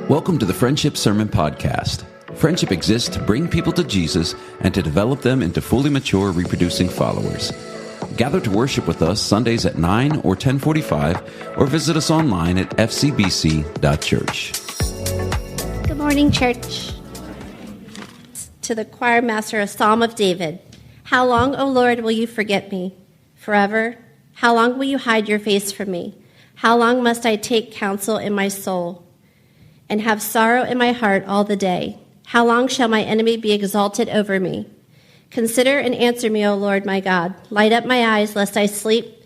Welcome to the Friendship Sermon Podcast. Friendship exists to bring people to Jesus and to develop them into fully mature, reproducing followers. Gather to worship with us Sundays at 9 or 10:45, or visit us online at fcbc.church. Good morning, church. To the choir master, a psalm of David. How long, O Lord, will you forget me? Forever? How long will you hide your face from me? How long must I take counsel in my soul and have sorrow in my heart all the day? How long shall my enemy be exalted over me? Consider and answer me, O Lord my God. Light up my eyes, lest I sleep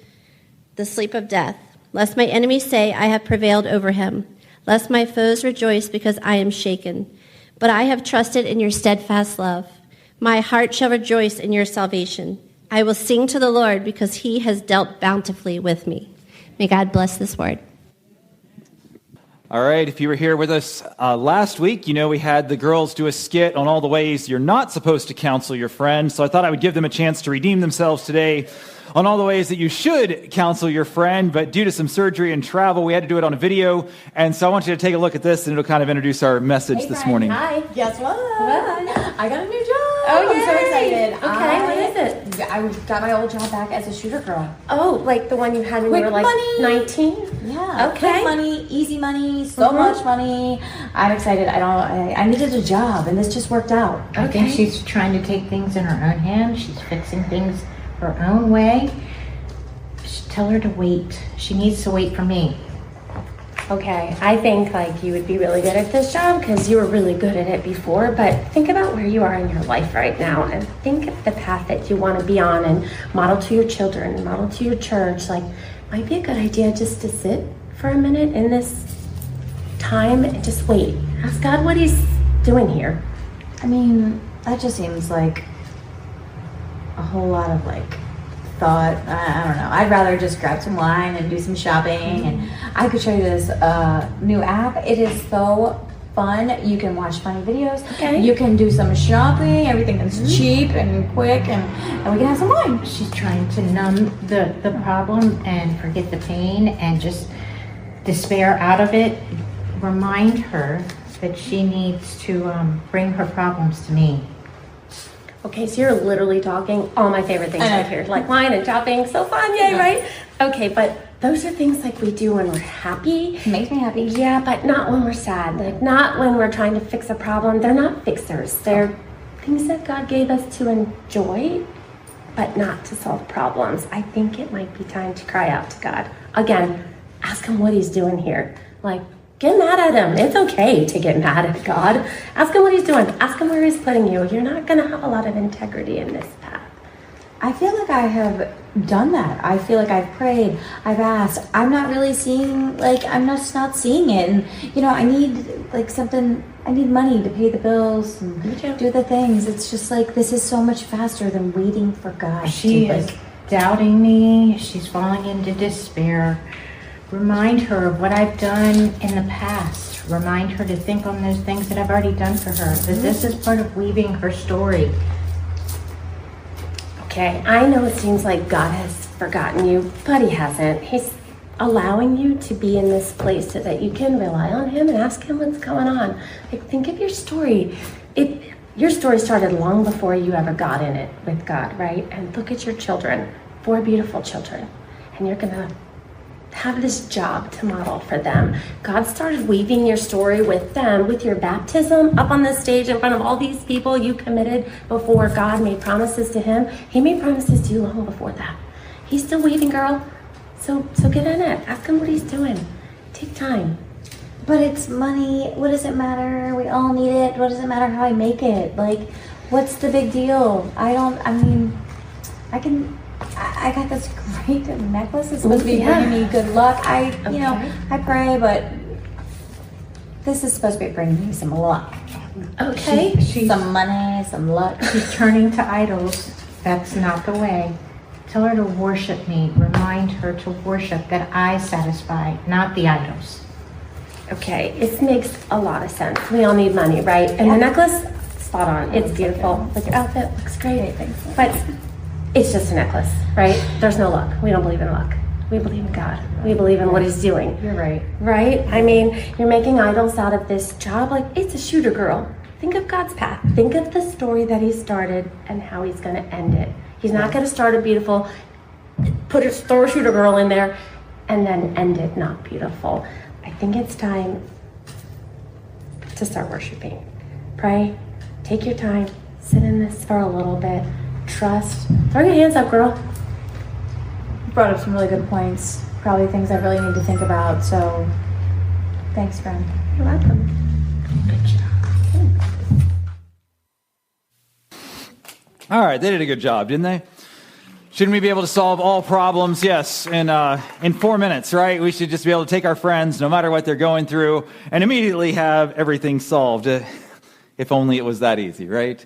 the sleep of death, lest my enemies say, I have prevailed over him, lest my foes rejoice because I am shaken. But I have trusted in your steadfast love. My heart shall rejoice in your salvation. I will sing to the Lord because he has dealt bountifully with me. May God bless this word. All right, if you were here with us last week, you know we had the girls do a skit on all the ways you're not supposed to counsel your friend. So I thought I would give them a chance to redeem themselves today on all the ways that you should counsel your friend. But due to some surgery and travel, we had to do it on a video. And so I want you to take a look at this, and it'll kind of introduce our message this morning. Hi. Guess what? I got a new job. Oh, I'm so excited. Okay, what is it? I got my old job back as a shooter girl. Oh, like the one you had when you were like money. 19? Yeah. Okay. Quick money, easy money, so much money. I'm excited. I needed a job, and this just worked out. I think she's trying to take things in her own hands. She's fixing things her own way. Tell her to wait. She needs to wait for me. Okay, I think like you would be really good at this job because you were really good at it before, but think about where you are in your life right now and think of the path that you want to be on and model to your children and model to your church. Like, might be a good idea just to sit for a minute in this time and just wait. Ask God what he's doing here. I mean, that just seems like a whole lot of thought. I don't know. I'd rather just grab some wine and do some shopping. And I could show you this new app. It is so fun. You can watch funny videos. Okay. You can do some shopping. Everything is cheap and quick, and we can have some wine. She's trying to numb the problem and forget the pain and just despair out of it. Remind her that she needs to bring her problems to me. Okay, so you're literally talking all my favorite things right here, like wine and shopping. So fun, yay, right? Okay, but those are things like we do when we're happy. Makes me happy. Yeah, but not when we're sad. Like not when we're trying to fix a problem. They're not fixers. They're things that God gave us to enjoy, but not to solve problems. I think it might be time to cry out to God. Again, ask him what he's doing here. Like, get mad at him. It's okay to get mad at God. Ask him what he's doing. Ask him where he's putting you. You're not going to have a lot of integrity in this path. I feel like I have done that. I feel like I've prayed, I've asked. I'm not really seeing, I'm just not seeing it. And, I need, something, I need money to pay the bills and do the things. It's just this is so much faster than waiting for God. She is doubting me. She's falling into despair. Remind her of what I've done in the past. Remind her to think on those things that I've already done for her. That this is part of weaving her story. Okay, I know it seems like God has forgotten you, but he hasn't. He's allowing you to be in this place so that you can rely on him and ask him what's going on. Think of your story. Your story started long before you ever got in it with God, right? And look at your children, 4 beautiful children. And you're going to have this job to model for them. God started weaving your story with them, with your baptism up on the stage in front of all these people you committed before God made promises to him. He made promises to you long before that. He's still weaving, girl. So get in it. Ask him what he's doing. Take time. But it's money. What does it matter? We all need it. What does it matter how I make it? What's the big deal? I got this great necklace. It's supposed to be bringing me good luck. I pray, but this is supposed to be bringing me some luck. Okay. Some money, some luck. She's turning to idols. That's not the way. Tell her to worship me. Remind her to worship that I satisfy, not the idols. Okay, it makes a lot of sense. We all need money, right? And the necklace, spot on. It's beautiful. Like your outfit looks great. But it's just a necklace, right? There's no luck. We don't believe in luck. We believe in God. We believe in what he's doing. You're right. Right? I mean, you're making idols out of this job. Like, it's a shooter girl. Think of God's path. Think of the story that he started and how he's going to end it. He's not going to start a beautiful, throw a shooter girl in there, and then end it not beautiful. I think it's time to start worshiping. Pray. Take your time. Sit in this for a little bit. Trust. Throw your hands up, girl. You brought up some really good points. Probably things I really need to think about. So, thanks, friend. You're welcome. Good job. All right, they did a good job, didn't they? Shouldn't we be able to solve all problems? Yes, in 4 minutes, right? We should just be able to take our friends, no matter what they're going through, and immediately have everything solved. If only it was that easy, right?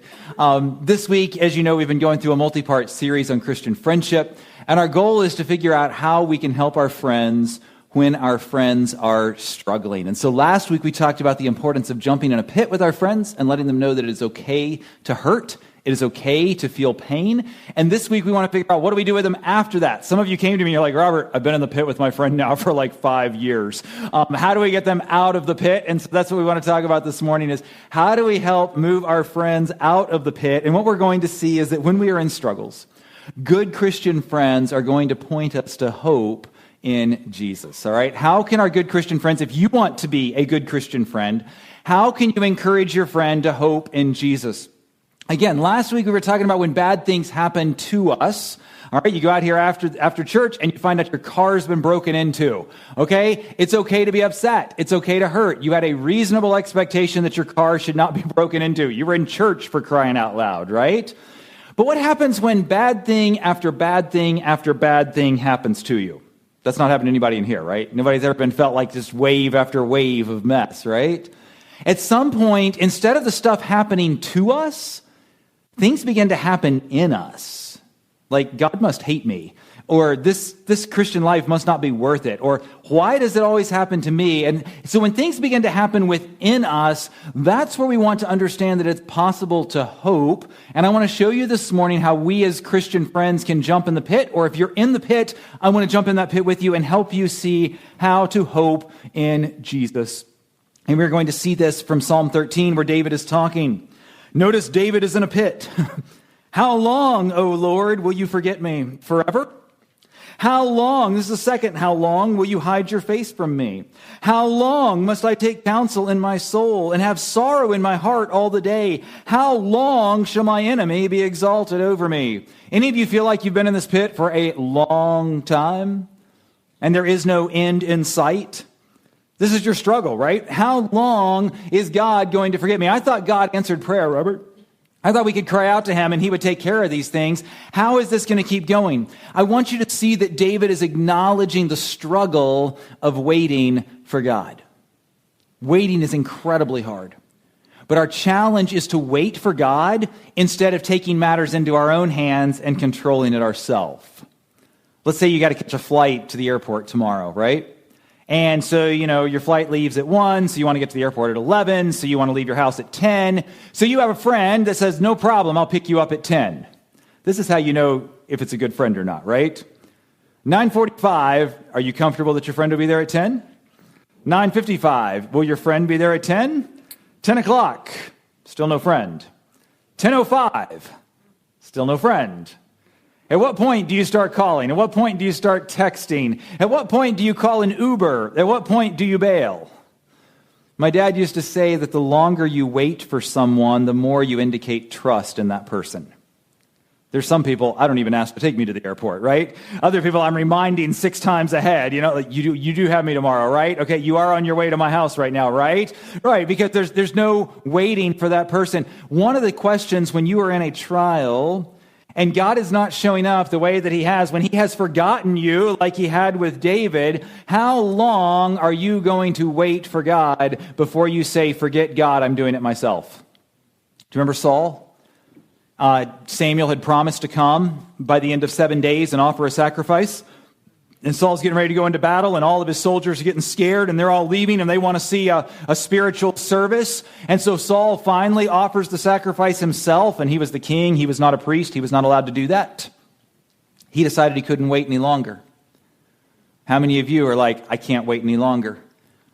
This week, as you know, we've been going through a multi-part series on Christian friendship, and our goal is to figure out how we can help our friends when our friends are struggling. And so last week we talked about the importance of jumping in a pit with our friends and letting them know that it is okay to hurt. It is okay to feel pain. And this week we want to figure out, what do we do with them after that? Some of you came to me and you're like, Robert, I've been in the pit with my friend now for like 5 years. How do we get them out of the pit? And so that's what we want to talk about this morning, is how do we help move our friends out of the pit? And what we're going to see is that when we are in struggles, good Christian friends are going to point us to hope in Jesus. All right? How can our good Christian friends, if you want to be a good Christian friend, how can you encourage your friend to hope in Jesus? Again, last week we were talking about when bad things happen to us. All right, you go out here after church and you find out your car's been broken into. Okay? It's okay to be upset. It's okay to hurt. You had a reasonable expectation that your car should not be broken into. You were in church, for crying out loud, right? But what happens when bad thing after bad thing after bad thing happens to you? That's not happened to anybody in here, right? Nobody's ever been felt like just wave after wave of mess, right? At some point, instead of the stuff happening to us, things begin to happen in us. Like, God must hate me, or this Christian life must not be worth it, or why does it always happen to me? And so when things begin to happen within us, that's where we want to understand that it's possible to hope. And I want to show you this morning how we as Christian friends can jump in the pit, or if you're in the pit, I want to jump in that pit with you and help you see how to hope in Jesus. And we're going to see this from Psalm 13, where David is talking. Notice David is in a pit. How long, O Lord, will you forget me? Forever? How long, this is the second, how long will you hide your face from me? How long must I take counsel in my soul and have sorrow in my heart all the day? How long shall my enemy be exalted over me? Any of you feel like you've been in this pit for a long time and there is no end in sight? This is your struggle, right? How long is God going to forget me? I thought God answered prayer, Robert. I thought we could cry out to him and he would take care of these things. How is this going to keep going? I want you to see that David is acknowledging the struggle of waiting for God. Waiting is incredibly hard. But our challenge is to wait for God instead of taking matters into our own hands and controlling it ourselves. Let's say you got to catch a flight to the airport tomorrow, right? And so, your flight leaves at 1, so you want to get to the airport at 11, so you want to leave your house at 10. So you have a friend that says, no problem, I'll pick you up at 10. This is how you know if it's a good friend or not, right? 9:45, are you comfortable that your friend will be there at 10? 9:55, will your friend be there at 10? 10 o'clock, still no friend. 10:05, still no friend. At what point do you start calling? At what point do you start texting? At what point do you call an Uber? At what point do you bail? My dad used to say that the longer you wait for someone, the more you indicate trust in that person. There's some people, I don't even ask to take me to the airport, right? Other people, I'm reminding 6 times ahead. Like you do have me tomorrow, right? Okay, you are on your way to my house right now, right? Right, because there's no waiting for that person. One of the questions when you are in a trial and God is not showing up the way that he has, when he has forgotten you like he had with David, how long are you going to wait for God before you say, forget God, I'm doing it myself? Do you remember Saul? Samuel had promised to come by the end of 7 days and offer a sacrifice. And Saul's getting ready to go into battle, and all of his soldiers are getting scared, and they're all leaving, and they want to see a spiritual service. And so Saul finally offers the sacrifice himself, and he was the king. He was not a priest. He was not allowed to do that. He decided he couldn't wait any longer. How many of you are like, I can't wait any longer?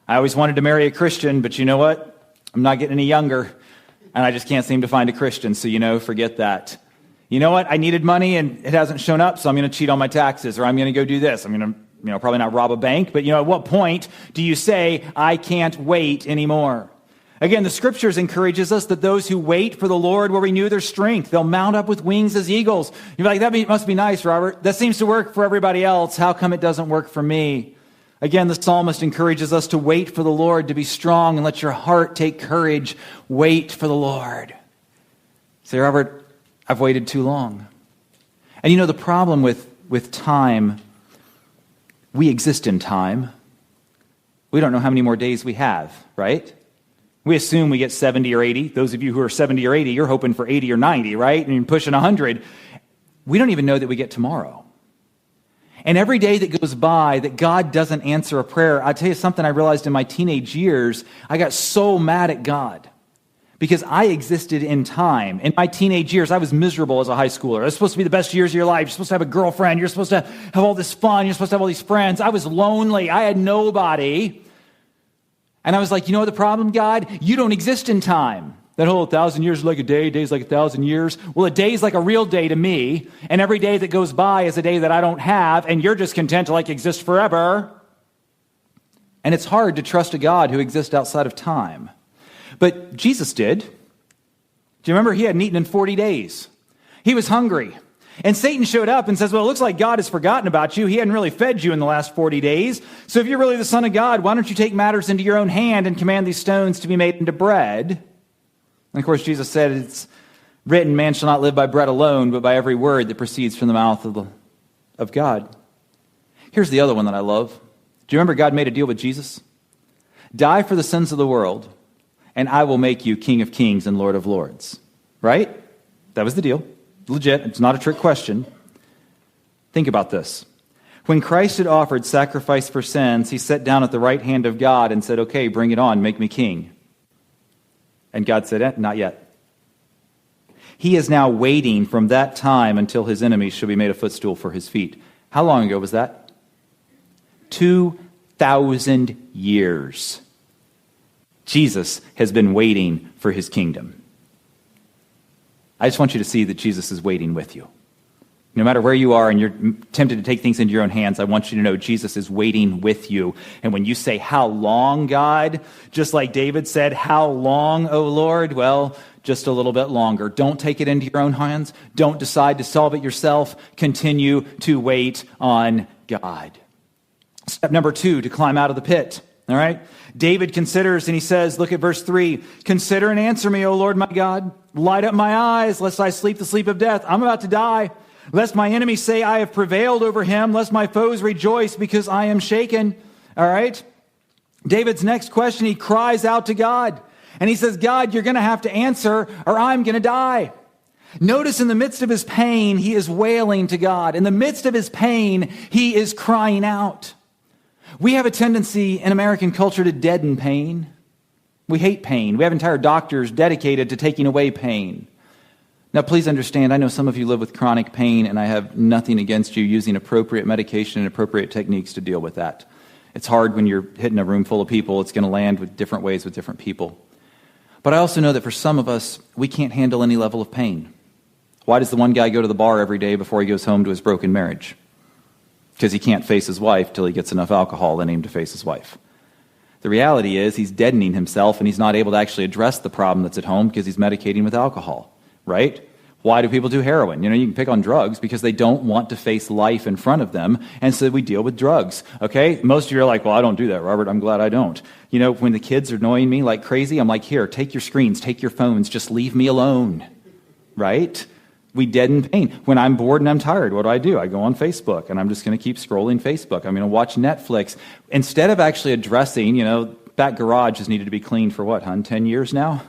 I always wanted to marry a Christian, but you know what? I'm not getting any younger, and I just can't seem to find a Christian, so forget that. You know what? I needed money, and it hasn't shown up, so I'm going to cheat on my taxes, or I'm going to go do this. I'm going to probably not rob a bank, but at what point do you say, I can't wait anymore? Again, the scriptures encourages us that those who wait for the Lord will renew their strength. They'll mount up with wings as eagles. You're like, must be nice, Robert. That seems to work for everybody else. How come it doesn't work for me? Again, the psalmist encourages us to wait for the Lord, to be strong and let your heart take courage. Wait for the Lord. Say, Robert, I've waited too long. And the problem with time, we exist in time. We don't know how many more days we have, right? We assume we get 70 or 80. Those of you who are 70 or 80, you're hoping for 80 or 90, right? And you're pushing 100. We don't even know that we get tomorrow. And every day that goes by that God doesn't answer a prayer, I'll tell you something I realized in my teenage years. I got so mad at God because I existed in time. In my teenage years, I was miserable as a high schooler. It was supposed to be the best years of your life. You're supposed to have a girlfriend. You're supposed to have all this fun. You're supposed to have all these friends. I was lonely. I had nobody. And I was like, you know what the problem, God? You don't exist in time. That whole 1,000 years is like a day, day's like 1,000 years. Well, a day's like a real day to me, and every day that goes by is a day that I don't have, and you're just content to exist forever. And it's hard to trust a God who exists outside of time. But Jesus did. Do you remember? He hadn't eaten in 40 days. He was hungry. And Satan showed up and says, well, it looks like God has forgotten about you. He hadn't really fed you in the last 40 days. So if you're really the Son of God, why don't you take matters into your own hand and command these stones to be made into bread? And of course, Jesus said, it's written, man shall not live by bread alone, but by every word that proceeds from the mouth of God. Here's the other one that I love. Do you remember God made a deal with Jesus? Die for the sins of the world, and I will make you King of Kings and Lord of Lords. Right? That was the deal. Legit. It's not a trick question. Think about this. When Christ had offered sacrifice for sins, he sat down at the right hand of God and said, okay, bring it on, make me king. And God said, not yet. He is now waiting from that time until his enemies shall be made a footstool for his feet. How long ago was that? 2,000 years. Jesus has been waiting for his kingdom. I just want you to see that Jesus is waiting with you. No matter where you are and you're tempted to take things into your own hands, I want you to know Jesus is waiting with you. And when you say, how long, God? Just like David said, how long, O Lord? Well, just a little bit longer. Don't take it into your own hands. Don't decide to solve it yourself. Continue to wait on God. Step number 2, to climb out of the pit. All right? David considers, and he says, look at verse 3, consider and answer me, O Lord my God. Light up my eyes, lest I sleep the sleep of death. I'm about to die. Lest my enemies say I have prevailed over him, lest my foes rejoice because I am shaken. All right? David's next question, he cries out to God. And he says, God, you're going to have to answer or I'm going to die. Notice in the midst of his pain, he is wailing to God. In the midst of his pain, he is crying out. We have a tendency in American culture to deaden pain. We hate pain. We have entire doctors dedicated to taking away pain. Now, please understand, I know some of you live with chronic pain, and I have nothing against you using appropriate medication and appropriate techniques to deal with that. It's hard when you're hitting a room full of people. It's going to land with different ways with different people. But I also know that for some of us, we can't handle any level of pain. Why does the one guy go to the bar every day before he goes home to his broken marriage? Because he can't face his wife till he gets enough alcohol in him to face his wife. The reality is he's deadening himself, and he's not able to actually address the problem that's at home because he's medicating with alcohol. Right? Why do people do heroin? You can pick on drugs because they don't want to face life in front of them, and so we deal with drugs, okay? Most of you are like, well, I don't do that, Robert. I'm glad I don't. When the kids are annoying me like crazy, I'm like, here, take your screens, take your phones, just leave me alone, right? We deaden pain. When I'm bored and I'm tired, what do? I go on Facebook, and I'm just going to keep scrolling Facebook. I'm going to watch Netflix. Instead of actually addressing, that garage has needed to be cleaned for what, 10 years now?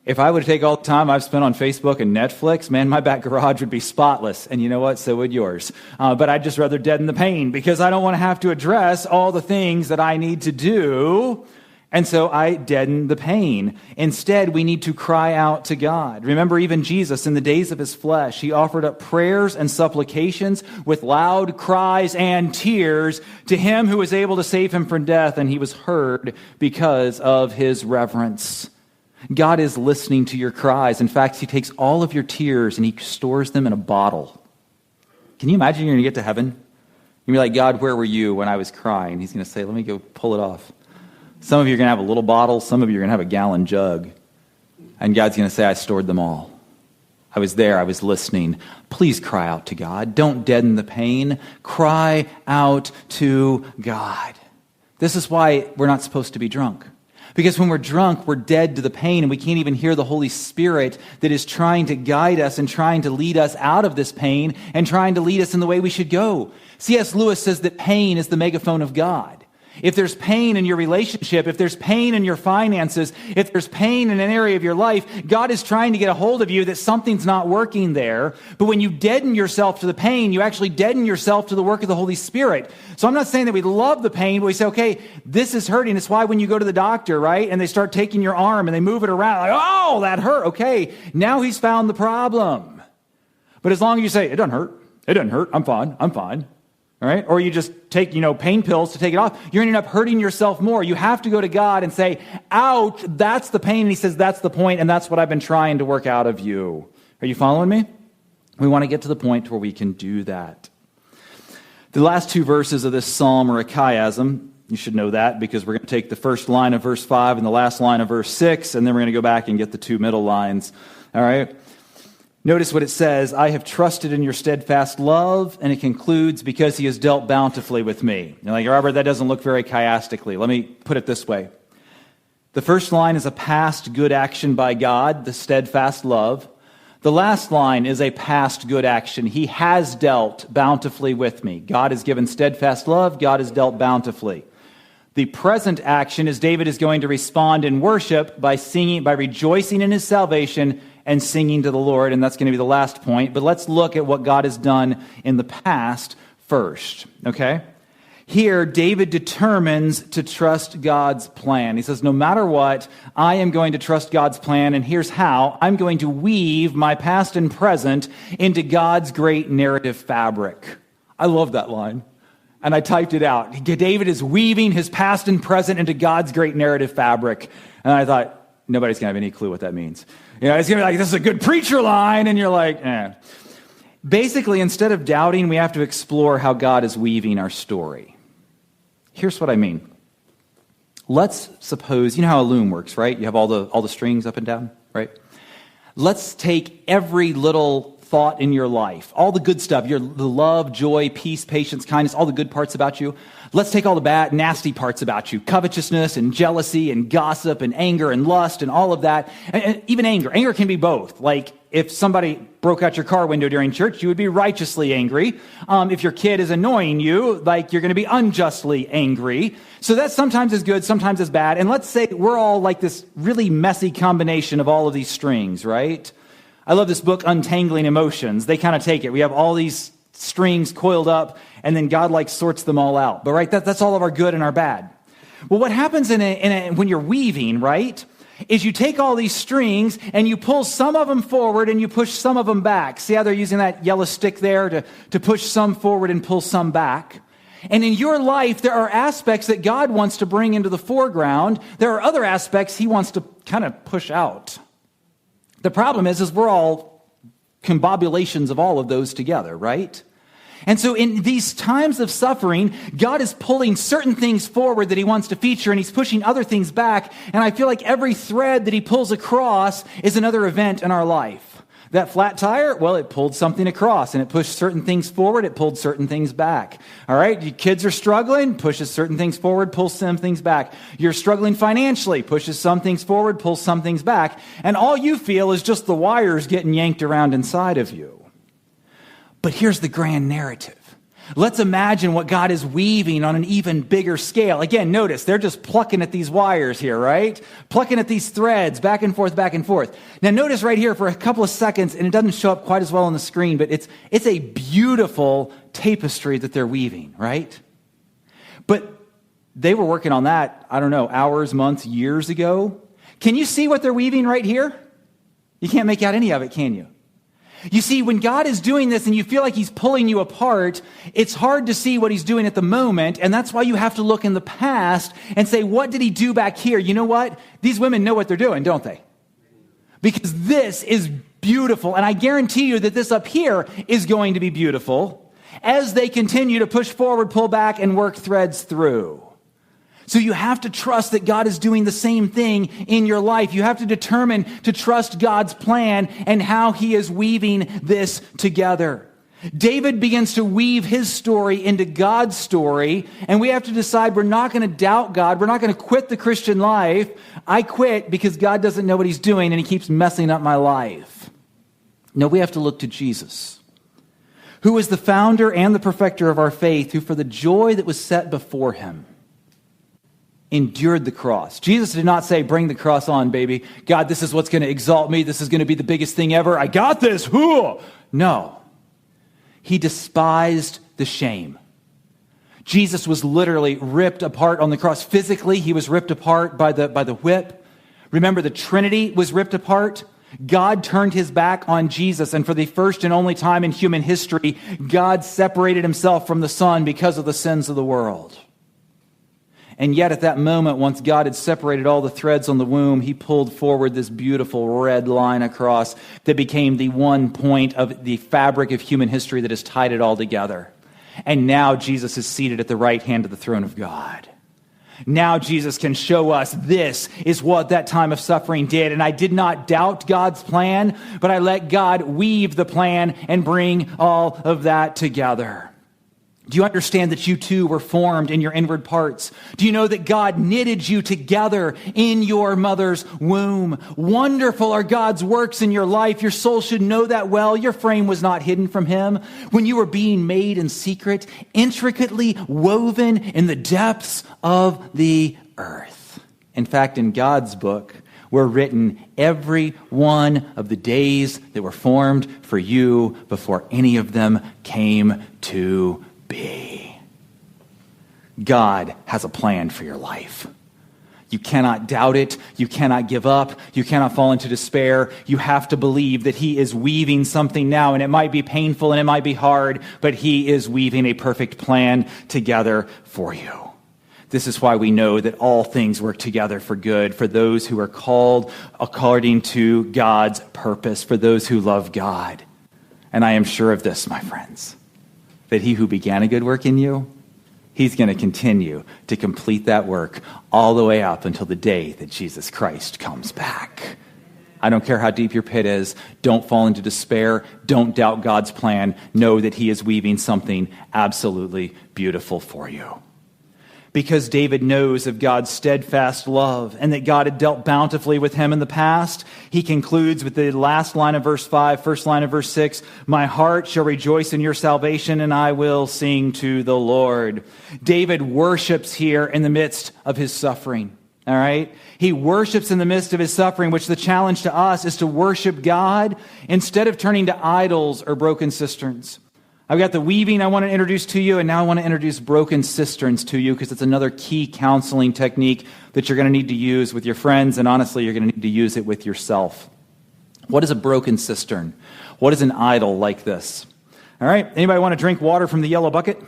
If I would take all the time I've spent on Facebook and Netflix, man, my back garage would be spotless. And you know what? So would yours. But I'd just rather deaden the pain because I don't want to have to address all the things that I need to do. And so I deaden the pain. Instead, we need to cry out to God. Remember, even Jesus, in the days of his flesh, he offered up prayers and supplications with loud cries and tears to him who was able to save him from death, and he was heard because of his reverence. God is listening to your cries. In fact, he takes all of your tears and he stores them in a bottle. Can you imagine you're going to get to heaven? You're going to be like, God, where were you when I was crying? He's going to say, let me go pull it off. Some of you are going to have a little bottle. Some of you are going to have a gallon jug. And God's going to say, I stored them all. I was there. I was listening. Please cry out to God. Don't deaden the pain. Cry out to God. This is why we're not supposed to be drunk. Because when we're drunk, we're dead to the pain, and we can't even hear the Holy Spirit that is trying to guide us and trying to lead us out of this pain and trying to lead us in the way we should go. C.S. Lewis says that pain is the megaphone of God. If there's pain in your relationship, if there's pain in your finances, if there's pain in an area of your life, God is trying to get a hold of you that something's not working there. But when you deaden yourself to the pain, you actually deaden yourself to the work of the Holy Spirit. So I'm not saying that we love the pain, but we say, okay, this is hurting. It's why when you go to the doctor, right, and they start taking your arm and they move it around, like, oh, that hurt. Okay, now he's found the problem. But as long as you say, it doesn't hurt, I'm fine. All right? Or you just take, pain pills to take it off. You're ending up hurting yourself more. You have to go to God and say, ouch, that's the pain. And he says, that's the point, and that's what I've been trying to work out of you. Are you following me? We want to get to the point where we can do that. The last two verses of this psalm are a chiasm. You should know that because we're going to take the first line of verse 5 and the last line of verse 6, and then we're going to go back and get the two middle lines. All right? Notice what it says, I have trusted in your steadfast love, and it concludes, because he has dealt bountifully with me. You're like, Robert, that doesn't look very chiastically. Let me put it this way. The first line is a past good action by God, the steadfast love. The last line is a past good action. He has dealt bountifully with me. God has given steadfast love. God has dealt bountifully. The present action is David is going to respond in worship by singing, by rejoicing in his salvation and singing to the Lord, and that's going to be the last point. But let's look at what God has done in the past first, okay? Here, David determines to trust God's plan. He says, no matter what, I am going to trust God's plan, and here's how. I'm going to weave my past and present into God's great narrative fabric. I love that line. And I typed it out. David is weaving his past and present into God's great narrative fabric. And I thought, nobody's going to have any clue what that means. It's going to be like, this is a good preacher line. And you're like, eh. Basically, instead of doubting, we have to explore how God is weaving our story. Here's what I mean. Let's suppose, you know how a loom works, right? You have all the strings up and down, right? Let's take every little thought in your life, all the good stuff, the love, joy, peace, patience, kindness, all the good parts about you. Let's take all the bad, nasty parts about you, covetousness and jealousy and gossip and anger and lust and all of that. And even anger. Anger can be both. Like if somebody broke out your car window during church, you would be righteously angry. If your kid is annoying you, like you're going to be unjustly angry. So that sometimes is good, sometimes is bad. And let's say we're all like this really messy combination of all of these strings, right? I love this book, Untangling Emotions. They kind of take it. We have all these strings coiled up, and then God sorts them all out. But right, that's all of our good and our bad. Well, what happens when you're weaving, right, is you take all these strings and you pull some of them forward and you push some of them back. See how they're using that yellow stick there to push some forward and pull some back? And in your life, there are aspects that God wants to bring into the foreground. There are other aspects he wants to kind of push out. The problem is we're all combobulations of all of those together, right? And so in these times of suffering, God is pulling certain things forward that he wants to feature, and he's pushing other things back. And I feel like every thread that he pulls across is another event in our life. That flat tire, well, it pulled something across, and it pushed certain things forward, it pulled certain things back. All right, your kids are struggling, pushes certain things forward, pulls some things back. You're struggling financially, pushes some things forward, pulls some things back. And all you feel is just the wires getting yanked around inside of you. But here's the grand narrative. Let's imagine what God is weaving on an even bigger scale. Again, notice, they're just plucking at these wires here, right? Plucking at these threads, back and forth, back and forth. Now notice right here for a couple of seconds, and it doesn't show up quite as well on the screen, but it's a beautiful tapestry that they're weaving, right? But They were working on that, I don't know, hours, months, years ago. Can you see what they're weaving right here? You can't make out any of it, can you? You see, when God is doing this and you feel like he's pulling you apart, it's hard to see what he's doing at the moment, and that's why you have to look in the past and say, what did he do back here? You know what? These women know what they're doing, don't they? Because this is beautiful, and I guarantee you that this up here is going to be beautiful as they continue to push forward, pull back, and work threads through. So you have to trust that God is doing the same thing in your life. You have to determine to trust God's plan and how he is weaving this together. David begins to weave his story into God's story, and we have to decide we're not going to doubt God. We're not going to quit the Christian life. I quit because God doesn't know what he's doing and he keeps messing up my life. No, we have to look to Jesus, who is the founder and the perfecter of our faith, who for the joy that was set before him endured the cross. Jesus did not say, bring the cross on, baby. God, this is what's going to exalt me. This is going to be the biggest thing ever. I got this. No. He despised the shame. Jesus was literally ripped apart on the cross. Physically, he was ripped apart by the whip. Remember, the Trinity was ripped apart. God turned his back on Jesus, and for the first and only time in human history, God separated himself from the Son because of the sins of the world. And yet at that moment, once God had separated all the threads on the womb, he pulled forward this beautiful red line across that became the one point of the fabric of human history that has tied it all together. And now Jesus is seated at the right hand of the throne of God. Now Jesus can show us this is what that time of suffering did. And I did not doubt God's plan, but I let God weave the plan and bring all of that together. Do you understand that you too were formed in your inward parts? Do you know that God knitted you together in your mother's womb? Wonderful are God's works in your life. Your soul should know that well. Your frame was not hidden from him. When you were being made in secret, intricately woven in the depths of the earth. In fact, in God's book were written every one of the days that were formed for you before any of them came to be. God has a plan for your life. You cannot doubt it. You cannot give up. You cannot fall into despair. You have to believe that he is weaving something now, and it might be painful and it might be hard, but he is weaving a perfect plan together for you. This is why we know that all things work together for good for those who are called according to God's purpose, for those who love God. And I am sure of this, my friends, that he who began a good work in you, he's going to continue to complete that work all the way up until the day that Jesus Christ comes back. I don't care how deep your pit is. Don't fall into despair. Don't doubt God's plan. Know that he is weaving something absolutely beautiful for you. Because David knows of God's steadfast love and that God had dealt bountifully with him in the past, he concludes with the last line of verse 5, first line of verse 6, my heart shall rejoice in your salvation and I will sing to the Lord. David worships here in the midst of his suffering. All right? He worships in the midst of his suffering, which the challenge to us is to worship God instead of turning to idols or broken cisterns. I've got the weaving I want to introduce to you, and now I want to introduce broken cisterns to you because it's another key counseling technique that you're going to need to use with your friends, and honestly, you're going to need to use it with yourself. What is a broken cistern? What is an idol like this? All right, anybody want to drink water from the yellow bucket?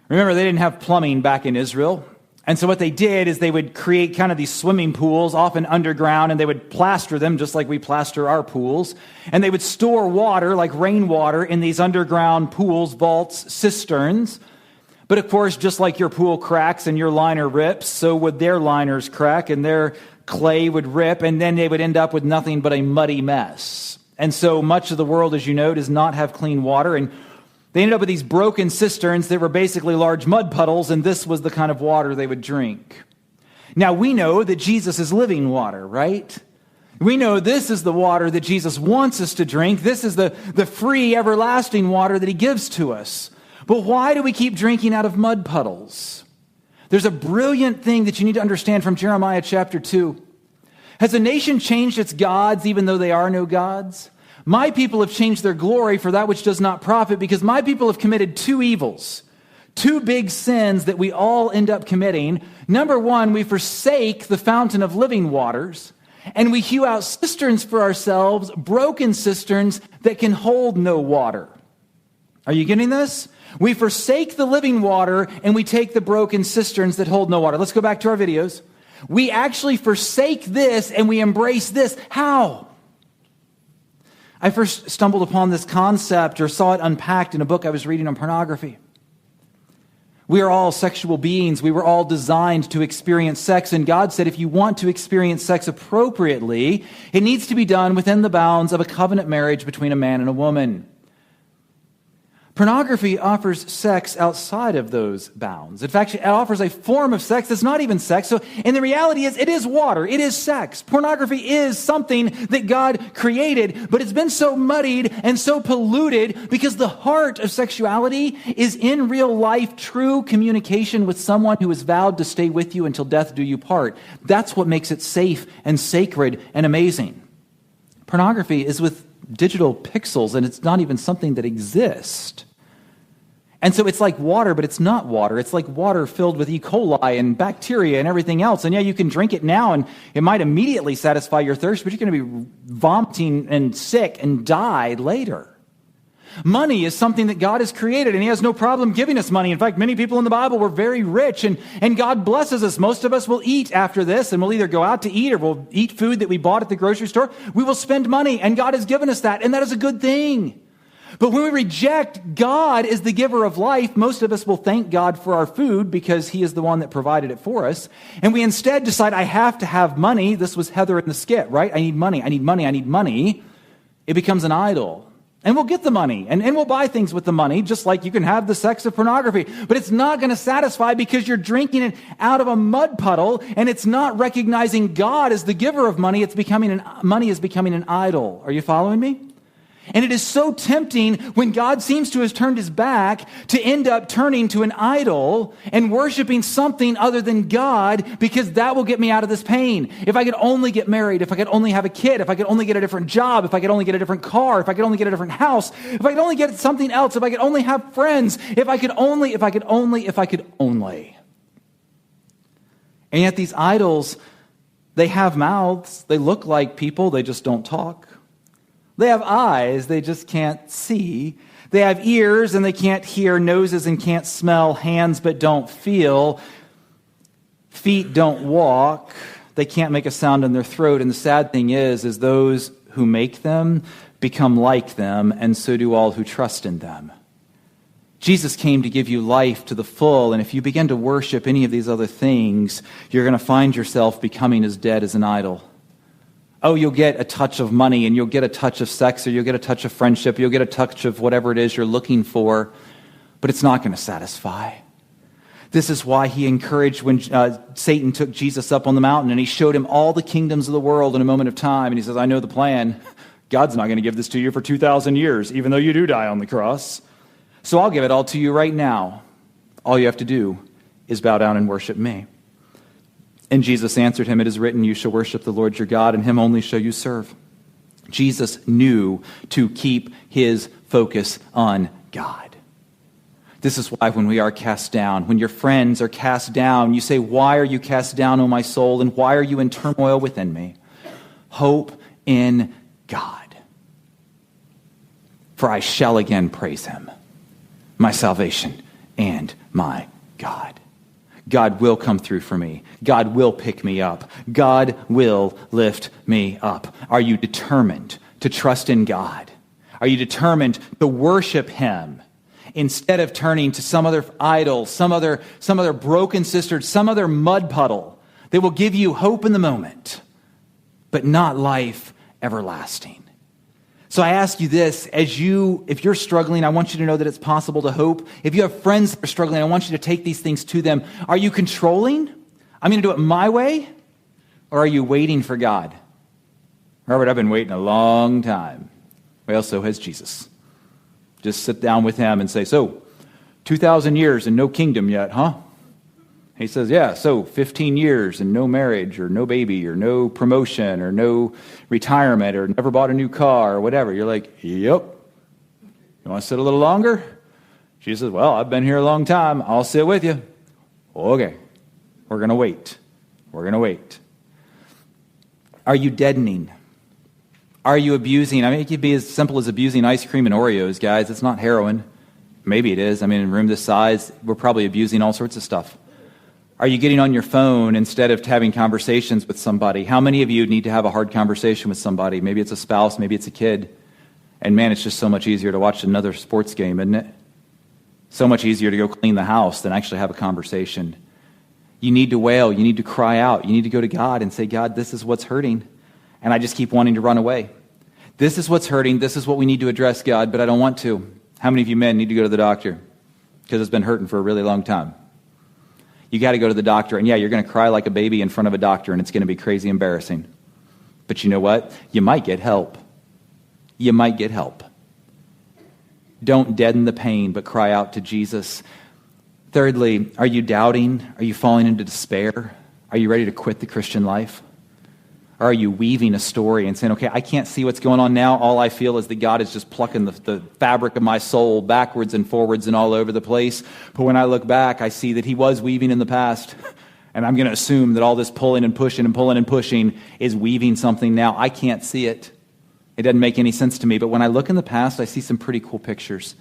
Remember, they didn't have plumbing back in Israel. And so what they did is they would create kind of these swimming pools, often underground, and they would plaster them just like we plaster our pools. And they would store water, like rainwater, in these underground pools, vaults, cisterns. But of course, just like your pool cracks and your liner rips, so would their liners crack and their clay would rip, and then they would end up with nothing but a muddy mess. And so much of the world, as you know, does not have clean water, and they ended up with these broken cisterns that were basically large mud puddles, and this was the kind of water they would drink. Now, we know that Jesus is living water, right? We know this is the water that Jesus wants us to drink. This is the free, everlasting water that he gives to us. But why do we keep drinking out of mud puddles? There's a brilliant thing that you need to understand from Jeremiah chapter 2. Has a nation changed its gods even though they are no gods? My people have changed their glory for that which does not profit, because my people have committed two evils. two big sins that we all end up committing. Number one, we forsake the fountain of living waters, and we hew out cisterns for ourselves, broken cisterns that can hold no water. Are you getting this? We forsake the living water, and we take the broken cisterns that hold no water. Let's go back to our videos. We actually forsake this, and we embrace this. How? I first stumbled upon this concept or saw it unpacked in a book I was reading on pornography. We are all sexual beings. We were all designed to experience sex. And God said, if you want to experience sex appropriately, it needs to be done within the bounds of a covenant marriage between a man and a woman. Pornography offers sex outside of those bounds. In fact, it offers a form of sex that's not even sex. So, and the reality is, it is water. It is sex. Pornography is something that God created, but it's been so muddied and so polluted because the heart of sexuality is in real life true communication with someone who has vowed to stay with you until death do you part. That's what makes it safe and sacred and amazing. Pornography is with digital pixels, and it's not even something that exists. And so it's like water, but it's not water. It's like water filled with E. coli and bacteria and everything else. And yeah, you can drink it now, and it might immediately satisfy your thirst, but you're going to be vomiting and sick and die later. Money is something that God has created, and He has no problem giving us money. In fact, many people in the Bible were very rich, and God blesses us. Most of us will eat after this, and we'll either go out to eat or we'll eat food that we bought at the grocery store. We will spend money, and God has given us that, and that is a good thing. But when we reject God as the giver of life, most of us will thank God for our food because He is the one that provided it for us. And we instead decide, I have to have money. This was Heather in the skit, right? I need money, I need money, I need money. It becomes an idol. And we'll get the money, and we'll buy things with the money, just like you can have the sex of pornography. But it's not going to satisfy because you're drinking it out of a mud puddle, and it's not recognizing God as the giver of money. Money is becoming an idol. Are you following me? And it is so tempting when God seems to have turned His back to end up turning to an idol and worshiping something other than God, because that will get me out of this pain. If I could only get married, if I could only have a kid, if I could only get a different job, if I could only get a different car, if I could only get a different house, if I could only get something else, if I could only have friends, if I could only. And yet these idols, they have mouths, they look like people, they just don't talk. They have eyes, they just can't see. They have ears and they can't hear, noses and can't smell, hands but don't feel, feet don't walk, they can't make a sound in their throat. And the sad thing is those who make them become like them, and so do all who trust in them. Jesus came to give you life to the full, and if you begin to worship any of these other things, you're going to find yourself becoming as dead as an idol. Oh, you'll get a touch of money, and you'll get a touch of sex, or you'll get a touch of friendship, you'll get a touch of whatever it is you're looking for, but it's not going to satisfy. This is why He encouraged when Satan took Jesus up on the mountain, and He showed Him all the kingdoms of the world in a moment of time, and He says, I know the plan. God's not going to give this to you for 2,000 years, even though you do die on the cross. So I'll give it all to you right now. All you have to do is bow down and worship me. And Jesus answered him, it is written, you shall worship the Lord your God, and Him only shall you serve. Jesus knew to keep His focus on God. This is why when we are cast down, when your friends are cast down, you say, why are you cast down, O my soul, and why are you in turmoil within me? Hope in God. For I shall again praise Him, my salvation and my God. God will come through for me. God will pick me up. God will lift me up. Are you determined to trust in God? Are you determined to worship Him instead of turning to some other idol, some other broken cistern, some other mud puddle that will give you hope in the moment, but not life everlasting? So I ask you this, if you're struggling, I want you to know that it's possible to hope. If you have friends that are struggling, I want you to take these things to them. Are you controlling? I'm going to do it my way? Or are you waiting for God? Robert, I've been waiting a long time. Well, so has Jesus. Just sit down with Him and say, so, 2,000 years and no kingdom yet, huh? He says, yeah, so 15 years and no marriage or no baby or no promotion or no retirement or never bought a new car or whatever. You're like, yep. You want to sit a little longer? She says, well, I've been here a long time. I'll sit with you. Okay, we're going to wait. We're going to wait. Are you deadening? Are you abusing? I mean, it could be as simple as abusing ice cream and Oreos, guys. It's not heroin. Maybe it is. I mean, in a room this size, we're probably abusing all sorts of stuff. Are you getting on your phone instead of having conversations with somebody? How many of you need to have a hard conversation with somebody? Maybe it's a spouse, maybe it's a kid. And man, it's just so much easier to watch another sports game, isn't it? So much easier to go clean the house than actually have a conversation. You need to wail. You need to cry out. You need to go to God and say, God, this is what's hurting. And I just keep wanting to run away. This is what's hurting. This is what we need to address, God, but I don't want to. How many of you men need to go to the doctor? Because it's been hurting for a really long time. You got to go to the doctor, and yeah, you're going to cry like a baby in front of a doctor, and it's going to be crazy embarrassing. But you know what? You might get help. You might get help. Don't deaden the pain, but cry out to Jesus. Thirdly, are you doubting? Are you falling into despair? Are you ready to quit the Christian life? Or are you weaving a story and saying, okay, I can't see what's going on now. All I feel is that God is just plucking the fabric of my soul backwards and forwards and all over the place. But when I look back, I see that he was weaving in the past. And I'm going to assume that all this pulling and pushing and pulling and pushing is weaving something now. I can't see it. It doesn't make any sense to me. But when I look in the past, I see some pretty cool pictures.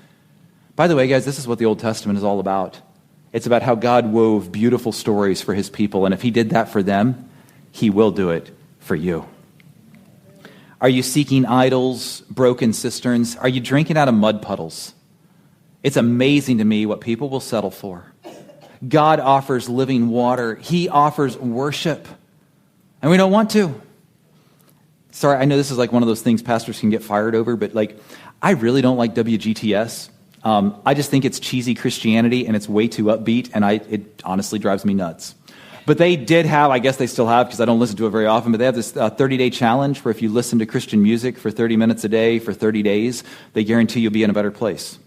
By the way, guys, this is what the Old Testament is all about. It's about how God wove beautiful stories for his people. And if he did that for them, he will do it for you. Are you seeking idols, broken cisterns? Are you drinking out of mud puddles? It's amazing to me what people will settle for. God offers living water. He offers worship. And we don't want to. Sorry, I know this is like one of those things pastors can get fired over, but I really don't like WGTS. I just think it's cheesy Christianity and it's way too upbeat, and it honestly drives me nuts. But they did have, I guess they still have because I don't listen to it very often, but they have this 30-day challenge where if you listen to Christian music for 30 minutes a day for 30 days, they guarantee you'll be in a better place.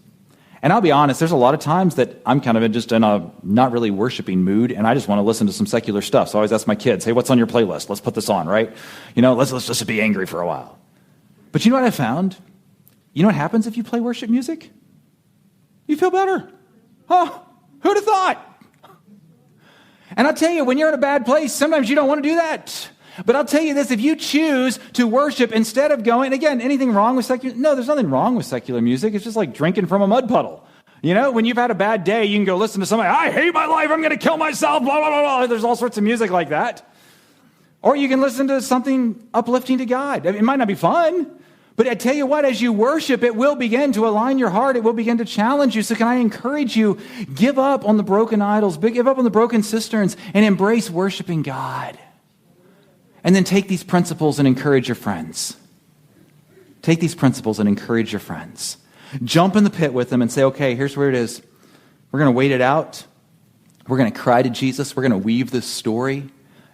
And I'll be honest, there's a lot of times that I'm kind of just in a not really worshiping mood, and I just want to listen to some secular stuff. So I always ask my kids, hey, what's on your playlist? Let's put this on, right? Let's just be angry for a while. But you know what I found? You know what happens if you play worship music? You feel better. Huh? Who'd have thought? And I'll tell you, when you're in a bad place, sometimes you don't want to do that. But I'll tell you this, if you choose to worship instead of going, again, anything wrong with secular? No, there's nothing wrong with secular music. It's just like drinking from a mud puddle. When you've had a bad day, you can go listen to somebody, I hate my life, I'm going to kill myself, blah, blah, blah, blah. There's all sorts of music like that. Or you can listen to something uplifting to God. It might not be fun, but I tell you what, as you worship, it will begin to align your heart. It will begin to challenge you. So can I encourage you, give up on the broken idols, give up on the broken cisterns, and embrace worshiping God. And then take these principles and encourage your friends. Take these principles and encourage your friends. Jump in the pit with them and say, okay, here's where it is. We're going to wait it out. We're going to cry to Jesus. We're going to weave this story,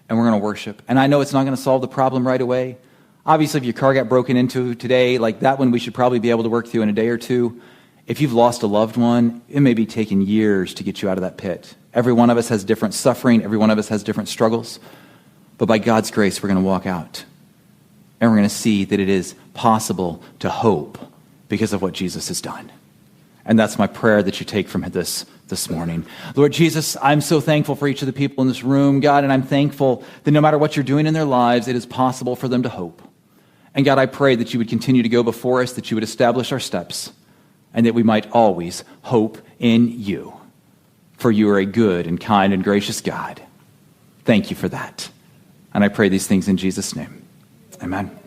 and we're going to worship. And I know it's not going to solve the problem right away. Obviously, if your car got broken into today, like that one we should probably be able to work through in a day or two. If you've lost a loved one, it may be taking years to get you out of that pit. Every one of us has different suffering. Every one of us has different struggles. But by God's grace, we're going to walk out. And we're going to see that it is possible to hope because of what Jesus has done. And that's my prayer that you take from this morning. Lord Jesus, I'm so thankful for each of the people in this room, God, and I'm thankful that no matter what you're doing in their lives, it is possible for them to hope. And God, I pray that you would continue to go before us, that you would establish our steps, and that we might always hope in you. For you are a good and kind and gracious God. Thank you for that. And I pray these things in Jesus' name. Amen.